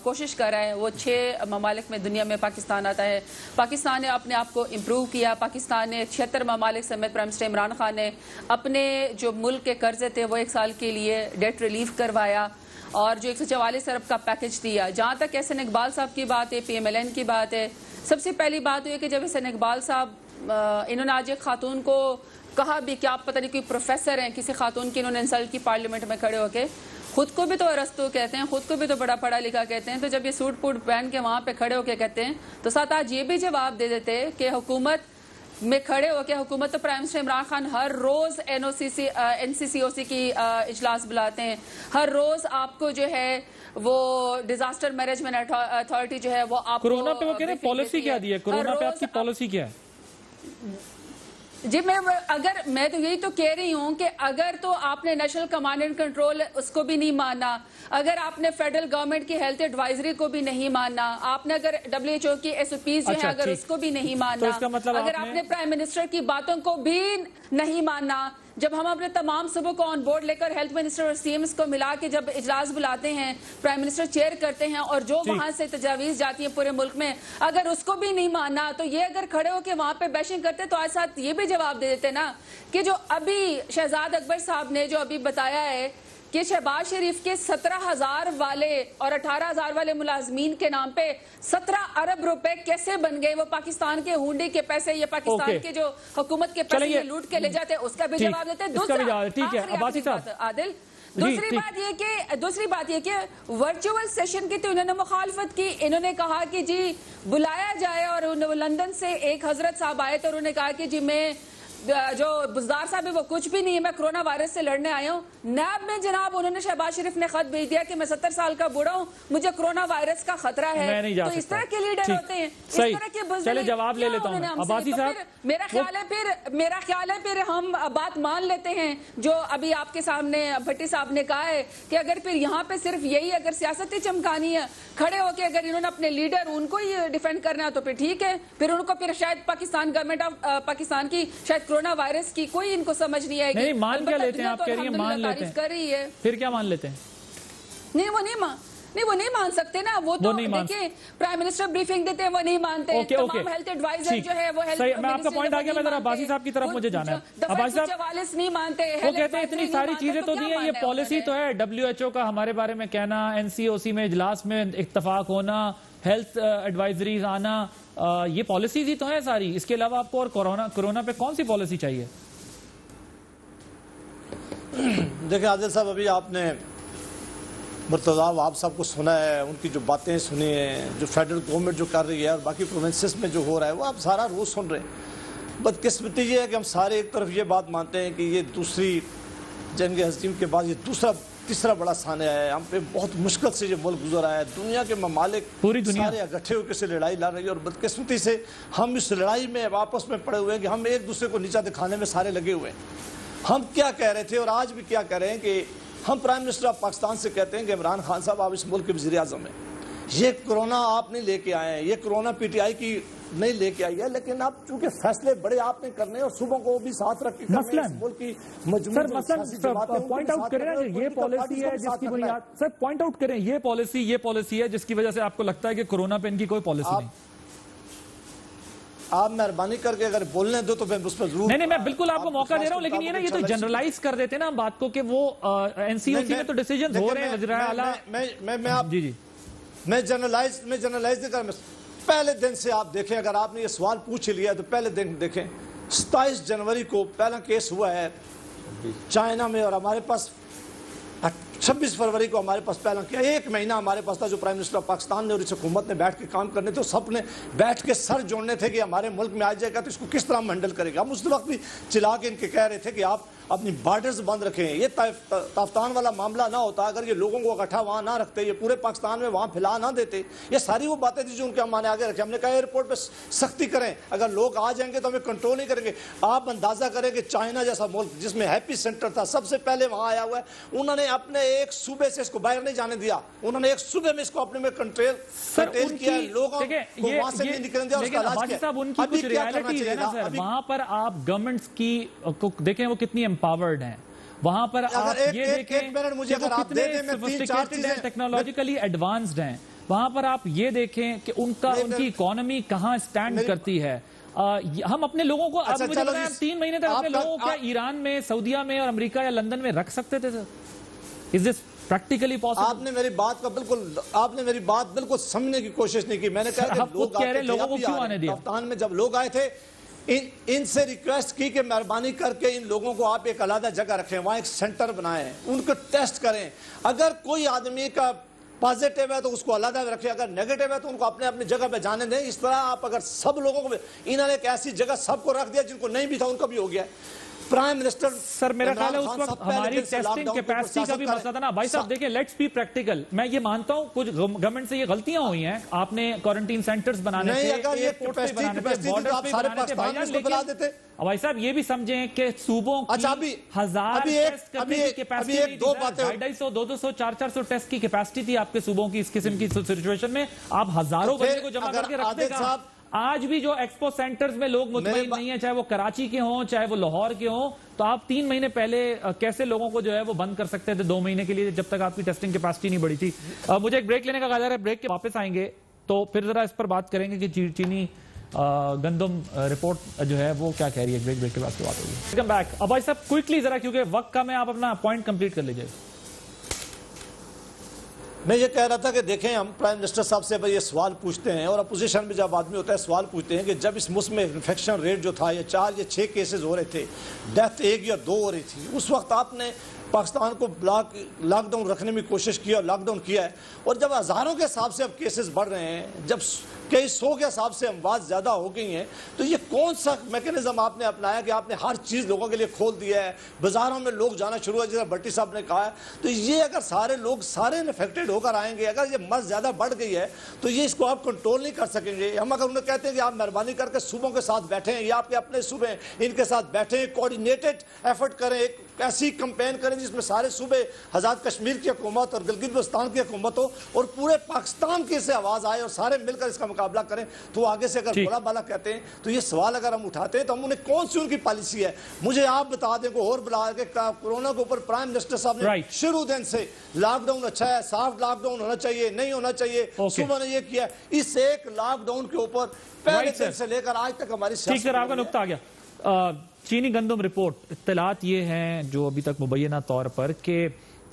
کوشش کر رہا ہے، وہ 6 ممالک میں دنیا میں پاکستان آتا ہے. پاکستان نے اپنے آپ کو امپروو کیا. پاکستان نے 76 ممالک سمیت پرائم منسٹر عمران خان نے اپنے جو ملک کے قرضے تھے وہ 1 سال کے لیے ڈیٹ ریلیف کروایا اور جو 144 ارب کا پیکج دیا. جہاں تک احسن اقبال صاحب کی بات ہے، PMLN کی بات ہے، سب سے پہلی بات یہ کہ جب احسن اقبال صاحب انہوں نے آج ایک خاتون کو کہا بھی کہ آپ پتہ نہیں کوئی پروفیسر ہیں، کسی خاتون کی انہوں نے انسلٹ کی پارلیمنٹ میں کھڑے ہو کے. خود کو بھی تو ارسطو کہتے ہیں، خود کو بھی تو بڑا پڑھا لکھا کہتے ہیں. تو جب یہ سوٹ پوٹ پہن کے وہاں پہ کھڑے ہو کے کہتے ہیں تو ساتھ آج یہ بھی جواب دے دیتے کہ حکومت میں کھڑے ہو کے، حکومت تو پرائم منسٹر عمران خان ہر روز NCCOC کی اجلاس بلاتے ہیں، ہر روز آپ کو جو ہے وہ ڈیزاسٹر مینجمنٹ اتھارٹی جو ہے وہ آپ کورونا پہ وہ کہہ رہے ہیں پالیسی کیا دی ہے، کورونا پہ آپ کی پالیسی کیا ہے؟ جی میں تو یہی تو کہہ رہی ہوں کہ اگر تو آپ نے نیشنل کمانڈ اینڈ کنٹرول اس کو بھی نہیں ماننا، اگر آپ نے فیڈرل گورنمنٹ کی ہیلتھ ایڈوائزری کو بھی نہیں ماننا، آپ نے اگر WHO کی SOPs جو ہیں اگر اس کو بھی نہیں ماننا، اگر آپ نے پرائم منسٹر کی باتوں کو بھی نہیں ماننا، جب ہم اپنے تمام صوبوں کو آن بورڈ لے کر ہیلتھ منسٹر اور CMs کو ملا کے جب اجلاس بلاتے ہیں، پرائم منسٹر چیئر کرتے ہیں اور جو وہاں سے تجاویز جاتی ہیں پورے ملک میں، اگر اس کو بھی نہیں ماننا تو یہ اگر کھڑے ہو کے وہاں پہ بیشنگ کرتے تو آج ساتھ یہ بھی جواب دے دیتے نا کہ جو ابھی شہزاد اکبر صاحب نے جو ابھی بتایا ہے کہ شہباز شریف کے 17,000 والے اور 18,000 والے ملازمین کے نام پہ 17 ارب روپے کیسے بن گئے، وہ پاکستان کے ہونڈی کے پیسے یا پاکستان کے جو حکومت کے پیسے یہ لوٹ کے لے جاتے ہیں، اس کا بھی جواب دیتے ہیں. عادل، دوسری بات یہ کہ ورچوئل سیشن کی تو انہوں نے مخالفت کی. انہوں نے کہا کہ جی بلایا جائے، اور لندن سے ایک حضرت صاحب آئے تو انہوں نے کہا کہ جی میں جو بزدار صاحب ہے وہ کچھ بھی نہیں ہے، میں کرونا وائرس سے لڑنے آیا ہوں. نیب میں جناب انہوں نے شہباز شریف نے خط بھیج دیا کہ میں 70 سال کا بوڑھا ہوں، مجھے کرونا وائرس کا خطرہ ہے. تو اس طرح کے لیڈر ہوتے ہیں، اس طرح کے بزدل. جواب لے لیتا ہوں عباسی صاحب. میرا خیال ہے پھر ہم بات مان لیتے ہیں جو ابھی آپ کے سامنے بھٹی صاحب نے کہا ہے کہ اگر پھر یہاں پہ صرف یہی اگر سیاست ہی چمکانی ہے، کھڑے ہو کے اگر انہوں نے اپنے لیڈر ان کو ہی ڈیفینڈ کرنا ہے تو پھر ٹھیک ہے. پھر ان کو پھر شاید پاکستان گورنمنٹ آف پاکستان کی شاید کرونا وائرس کی کوئی ان کو سمجھ نہیں آئے گی. نہیں مان کیا لیتے ہیں آپ کہہ رہی ہیں مان لیتے ہیں، پھر کیا مان لیتے ہیں؟ نہیں وہ نہیں مان سکتے نا. وہ تو دیکھیں پرائم منسٹر بریفنگ دیتے ہیں وہ نہیں مانتے. تمام ہیلتھ ایڈوائزر جو ہے وہ صحیح. میں آپ کا پوائنٹ آ گیا، میں ذرا عباسی صاحب کی طرف مجھے جانا ہے. عباسی صاحب نہیں مانتے، وہ کہتے ہیں اتنی ساری چیزیں تو دی ہیں، یہ پالیسی تو ہے. WHO کا ہمارے بارے میں کہنا، NCOC میں اجلاس میں اتفاق ہونا، ہیلتھ ایڈوائزریز آنا، یہ پالیسیز ہی تو ہیں ساری. اس کے علاوہ آپ کو اور کورونا پہ کون سی پالیسی چاہیے؟ دیکھیں عادل صاحب، ابھی آپ نے مرتضی وہاب صاحب کو سنا ہے، ان کی جو باتیں سنی ہیں، جو فیڈرل گورنمنٹ جو کر رہی ہے اور باقی پروونسز میں جو ہو رہا ہے وہ آپ سارا روز سن رہے ہیں. بدقسمتی یہ ہے کہ ہم سارے ایک طرف یہ بات مانتے ہیں کہ یہ دوسری جنگ عظیم کے بعد یہ تیسرا بڑا سانحہ ہے. ہم پہ بہت مشکل سے یہ ملک گزرا ہے. دنیا کے ممالک پوری دنیا سارے اکٹھے ہو کے سے لڑائی لڑ رہی ہے، اور بدقسمتی سے ہم اس لڑائی میں آپس میں پڑے ہوئے ہیں کہ ہم ایک دوسرے کو نیچا دکھانے میں سارے لگے ہوئے ہیں. ہم کیا کہہ رہے تھے اور آج بھی کیا کہہ رہے ہیں کہ ہم پرائم منسٹر آف پاکستان سے کہتے ہیں کہ عمران خان صاحب آپ اس ملک کے وزیر اعظم ہیں. یہ کورونا آپ نہیں لے کے آئے ہیں, یہ کورونا پی ٹی آئی کی نہیں لے کے آئی ہے, لیکن اب چونکہ فیصلے بڑے آپ نے کرنے اور صوبوں کو بھی ساتھ رکھ کے ملک کی پوائنٹ آؤٹ کریں یہ پالیسی ہے جس کی بنیاد, سر پوائنٹ آؤٹ کریں یہ پالیسی ہے جس کی وجہ سے آپ کو لگتا ہے کہ کورونا پہ ان کی کوئی پالیسی نہیں. آپ مہربانی کر کے اگر بولنے دو تو میں اس پر ضرور نہیں میں بالکل آپ کو موقع دے رہا ہوں, لیکن یہ تو جنرلائز کر دیتے نا بات کو کہ وہ این سی او سی میں تو ڈیسیجنز ہو رہے ہیں وزیر اعلیٰ. جی میں جنرلائز نہیں کر, پہلے دن سے آپ دیکھیں, اگر آپ نے یہ سوال پوچھ لیا تو پہلے دن دیکھیں 27 جنوری کو پہلا کیس ہوا ہے چائنا میں, اور ہمارے پاس 26 فروری کو ہمارے پاس پہلا کیا, ایک مہینہ ہمارے پاس تھا جو پرائم منسٹر آف پاکستان نے اور اس حکومت نے بیٹھ کے کام کرنے تھے, سب نے بیٹھ کے سر جوڑنے تھے کہ ہمارے ملک میں آ جائے گا تو اس کو کس طرح ہم ہینڈل کرے گا. ہم اس وقت بھی چلا کے ان کے کہہ رہے تھے کہ آپ اپنی بارڈرز بند رکھیں, یہ تافتان والا معاملہ نہ ہوتا اگر یہ لوگوں کو اکٹھا وہاں نہ رکھتے, یہ پورے پاکستان میں وہاں پھیلا نہ دیتے. یہ ساری وہ باتیں تھی جو ان کے ہم نے آگے رکھے. ہم نے کہا ایئرپورٹ پہ سختی کریں, اگر لوگ آ جائیں گے تو ہمیں کنٹرول نہیں کریں گے. آپ اندازہ کریں کہ چائنا جیسا ملک جس میں ہیپی سینٹر تھا سب سے پہلے وہاں آیا ہوا ہے, انہوں نے اپنے ایک صوبے سے اس کو باہر نہیں جانے دیا, انہوں نے ایک صوبے میں اس کو اپنے میں کنٹرول کیا, لوگوں کو وہاں سے نہیں نکلنے دیا, اس کا علاج کیا. ان کی کچھ ریالٹی ہے نا سر, وہاں پر آپ گورنمنٹس کی دیکھیں وہ کتنی امپاورڈ ہیں, وہاں پر آپ یہ دیکھیں کہ وہ کتنے سوفسٹیکیٹڈ ہیں, ٹیکنالوجیکلی ایڈوانسڈ ہیں, وہاں پر آپ یہ دیکھیں کہ ان کی اکانومی کہاں سٹینڈ کرتی ہے. ہم اپنے لوگوں کو اب مجھے بتائیں 3 مہینے تک اپنے لوگوں کو کیا ایران میں, سعودیہ میں اور امریکہ یا لندن میں رکھ سکتے تھے سر؟ Is this practically possible? آپ نے میری بات بالکل سمجھنے کی کوشش نہیں کی. میں نے کہا کہ لوگوں کو کیوں آنے دیا؟ کپتان میں جب لوگ آئے تھے ان سے ریکویسٹ کی کہ مہربانی کر کے ان لوگوں کو آپ ایک علیحدہ جگہ رکھیں, وہاں ایک سینٹر بنائیں, ان کو ٹیسٹ کریں, اگر کوئی آدمی کا پازیٹیو ہے تو اس کو علیحدہ رکھیں, اگر نیگیٹیو ہے تو ان کو اپنی جگہ پہ جانے دیں. اس طرح آپ اگر سب لوگوں کو, انہوں نے ایک ایسی جگہ سب کو رکھ دیا جن کو نہیں بھی تھا ان کا بھی ہو گیا. پرائم منسٹر سر میرا خیال ہے اس وقت ہماری ٹیسٹنگ کیپیسٹی کا بھی مسئلہ تھا نا. بھائی صاحب دیکھیں لیٹس بی پریکٹیکل, میں یہ مانتا ہوں کچھ گورنمنٹ سے یہ غلطیاں ہوئی ہیں, آپ نے کوارنٹین سینٹرز بنانے تھے, ایئرپورٹ پہ بنانے تھے, بارڈرز پہ بنانے تھے, بھائی صاحب یہ بھی سمجھیں کہ صوبوں کی 1000 ٹیسٹ کرنے کی کیپیسٹی نہیں تھی, 250, 200, 400 ٹیسٹ کی کیپیسٹی تھی آپ کے صوبوں کی. اس قسم کی سچویشن میں آپ ہزاروں بندے کو جمع کر کے رکھتے گا. آج بھی جو ایکسپو سینٹرز میں لوگ مطمئن نہیں ہیں, چاہے وہ کراچی کے ہوں چاہے وہ لاہور کے ہوں, تو آپ 3 مہینے پہلے کیسے لوگوں کو جو ہے وہ بند کر سکتے تھے 2 مہینے کے لیے جب تک آپ کی ٹیسٹنگ کیپیسٹی نہیں بڑھی تھی. مجھے ایک بریک لینے کا قرار ہے, بریک کے واپس آئیں گے تو پھر ذرا اس پر بات کریں گے کہ چینی گندم رپورٹ جو ہے وہ کیا کہہ رہی ہے. بریک کے بعد سے بات ہوگی. Welcome back. اب بھائی صاحب کوئکلی ذرا, کیونکہ وقت کم ہے, آپ اپنا پوائنٹ کمپلیٹ کر لیجئے. میں یہ کہہ رہا تھا کہ دیکھیں ہم پرائم منسٹر صاحب سے یہ سوال پوچھتے ہیں, اور اپوزیشن میں جب آدمی ہوتا ہے سوال پوچھتے ہیں کہ جب اس ملک میں انفیکشن ریٹ جو تھا یہ 4 یا 6 کیسز ہو رہے تھے, ڈیتھ 1 یا 2 ہو رہی تھی, اس وقت آپ نے پاکستان کو لاک ڈاؤن رکھنے میں کوشش کی اور لاک ڈاؤن کیا ہے, اور جب ہزاروں کے حساب سے اب کیسز بڑھ رہے ہیں, جب کئی 100 کے حساب سے اموات زیادہ ہو گئی ہیں, تو یہ کون سا میکینزم آپ نے اپنایا کہ آپ نے ہر چیز لوگوں کے لیے کھول دیا ہے, بازاروں میں لوگ جانا شروع ہوا جیسا بھٹی صاحب نے کہا ہے. تو یہ اگر سارے لوگ سارے انفیکٹڈ ہو کر آئیں گے, اگر یہ مرض زیادہ بڑھ گئی ہے تو یہ اس کو آپ کنٹرول نہیں کر سکیں گے. ہم اگر انہیں کہتے ہیں کہ آپ مہربانی کر کے صوبوں کے ساتھ بیٹھیں, یا آپ کے اپنے صوبے ہیں ان کے ساتھ بیٹھیں, کوارڈینیٹڈ ایفرٹ کریں, ایک ایسی کمپین کریں جس میں سارے صوبے, آزاد کشمیر کی حکومت اور گلگت بلتستان کی حکومت ہو, اور پورے پاکستان کی سے آواز آئے اور سارے مل کر اس کا مقابلہ کریں. تو آگے سے اگر بڑا بالا کہتے ہیں تو یہ سوال اگر ہم اٹھاتے ہیں تو ہم انہیں کون سی ان کی پالیسی ہے مجھے آپ بتا دیں. کو اور بلا کے کورونا کے اوپر پرائم منسٹر صاحب نے شروع دن سے لاک ڈاؤن اچھا ہے, سافٹ لاک ڈاؤن ہونا چاہیے, نہیں ہونا چاہیے, صبح نے یہ کیا. اس ایک لاک ڈاؤن کے اوپر پہلے دن سے لے کر آج تک ہماری ٹھیک سر, آپ کا نقطہ آ گیا. چینی گندم رپورٹ, اطلاعات یہ ہیں جو ابھی تک مبینہ طور پر کہ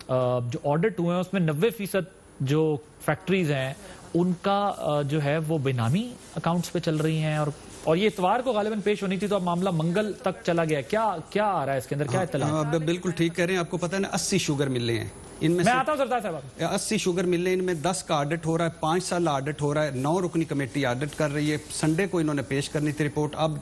جو آڈٹ ہوئے ہیں اس میں 90% جو فیکٹریز ہیں ان کا جو ہے وہ بینامی اکاؤنٹس پہ چل رہی ہیں, اور یہ اتوار کو غالباً پیش ہونی تھی تو اب معاملہ منگل تک چلا گیا. کیا آ رہا ہے اس کے اندر, کیا اطلاع؟ بالکل ٹھیک کہہ رہے ہیں. آپ کو پتہ ہے نا 80 شوگر ملے ہیں ان میں, میں آتا ہوں سردار صاحب, 80 شوگر ملے, ان میں 10 کا آڈٹ ہو رہا ہے, 5 سال آڈٹ ہو رہا ہے, 9 رکنی کمیٹی آڈٹ کر رہی ہے. سنڈے کو انہوں نے پیش کرنی تھی رپورٹ, اب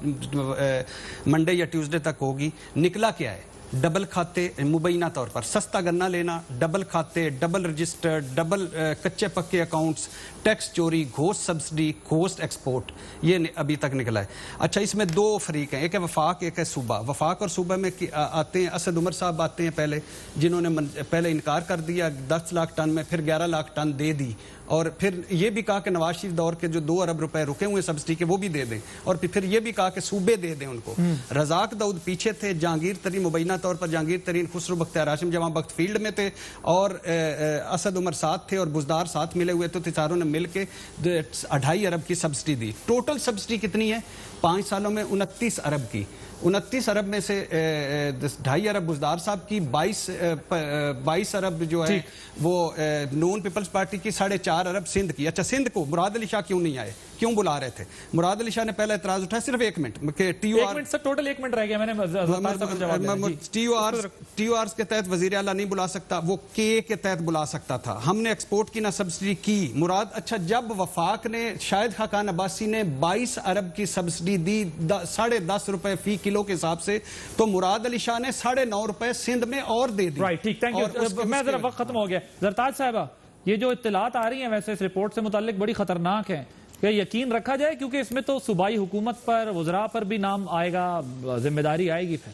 منڈے یا ٹیوزڈے تک ہوگی. نکلا کیا ہے؟ ڈبل کھاتے مبینہ طور پر, سستا گنا لینا, ڈبل کھاتے, ڈبل رجسٹر, ڈبل کچے پکے اکاؤنٹس, ٹیکس چوری, گھوسٹ سبسڈی, گھوسٹ ایکسپورٹ, یہ ابھی تک نکلا ہے. اچھا اس میں 2 فریق ہیں, ایک ہے وفاق, ایک ہے صوبہ. وفاق اور صوبہ میں آتے ہیں اسد عمر صاحب آتے ہیں پہلے, جنہوں نے پہلے انکار کر دیا 10 لاکھ ٹن میں, پھر 11 لاکھ ٹن دے دی. اور پھر یہ بھی کہا کہ نواز شریف دور کے جو 2 ارب روپے رکے ہوئے سبسڈی کے وہ بھی دے دیں، اور پھر یہ بھی کہا کہ صوبے دے دیں ان کو۔ رزاق داؤد پیچھے تھے، جہانگیر ترین مبینہ طور پر جہانگیر ترین، خسرو بختیار ہاشم جہاں وقت فیلڈ میں تھے، اور اسد عمر ساتھ تھے اور بزدار ساتھ ملے ہوئے تھے، چاروں نے مل کے 2.5 ارب کی سبسڈی دی۔ ٹوٹل سبسڈی کتنی ہے 5 سالوں میں؟ 29 ارب کی۔ 29 ارب میں سے 2.5 ارب بزدار صاحب کی، 22 ارب جو ہے وہ نون پیپلز پارٹی کی، 4.5 ارب سندھ کی۔ اچھا سندھ کو مراد علی شاہ کیوں نہیں آئے، کیوں بلا رہے تھے؟ مراد علی شاہ نے پہلا اعتراض اٹھایا صرف 1 منٹ کہ ٹی او آرز کے تحت وزیر اعلیٰ نہیں بلا سکتا، وہ کے تحت بلا سکتا تھا۔ ہم نے ایکسپورٹ کی نہ سبسڈی کی مراد۔ اچھا جب وفاق نے، شاہد خاقان عباسی نے 22 ارب کی سبسڈی دی 10.5 روپے فی کلو کے حساب سے، تو مراد علی شاہ نے 9.5 روپے سندھ میں اور دے دی۔ رائٹ، ٹھیک، تھینک یو۔ میں ذرا وقت ختم ہو گیا۔ زرتاج صاحبہ، یہ جو اطلاعات آ رہی ہیں ویسے اس رپورٹ سے متعلق بڑی خطرناک ہیں، کہ یقین رکھا جائے کیونکہ اس میں تو صوبائی حکومت پر، وزراء پر بھی نام آئے گا، ذمہ داری آئے گی، پھر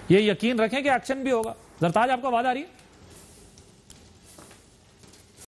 یہ یقین رکھیں کہ ایکشن بھی ہوگا۔ زرتاج آپ کا وعدہ آ رہی ہے؟